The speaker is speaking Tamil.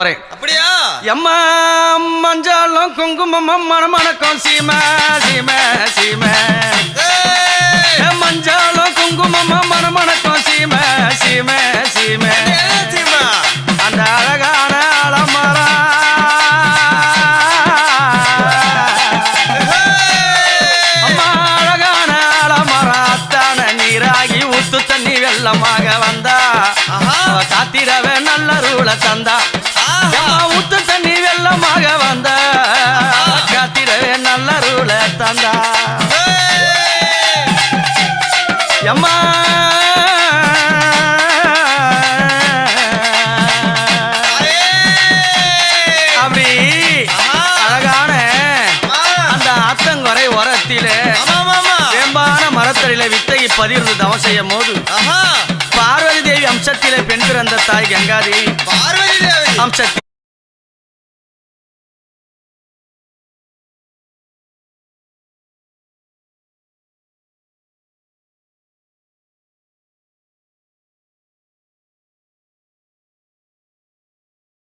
அப்படியா? எம்மா மஞ்சாலும் குங்குமம் மணமணக்கும் சீம சீம சீம மஞ்சாலும் குங்குமம் மணமணக்கும் சீம சீம சீம அந்த அழகான அலமரா அம்மா அழகான அலமராத்தான நீராகி ஊத்து தண்ணி வெள்ளமாக வந்தா காத்திரவே நல்ல ரூல தந்தா ஊத்து தண்ணி வெள்ளமாக வந்த காத்திரவே நல்ல ரூல தந்தா எம்மா அப்படி அழகான அந்த ஆத்தங்கரை ஓரத்திலே வேம்பான மரத்தடியில வித்தகி பதிர்ந்து தவம் செய்யும் போது பார்வதி தேவி அம்சத்திலே பெண் பிறந்த தாய் கங்காதேவி பார்வதி தேவி அம்சத்தில்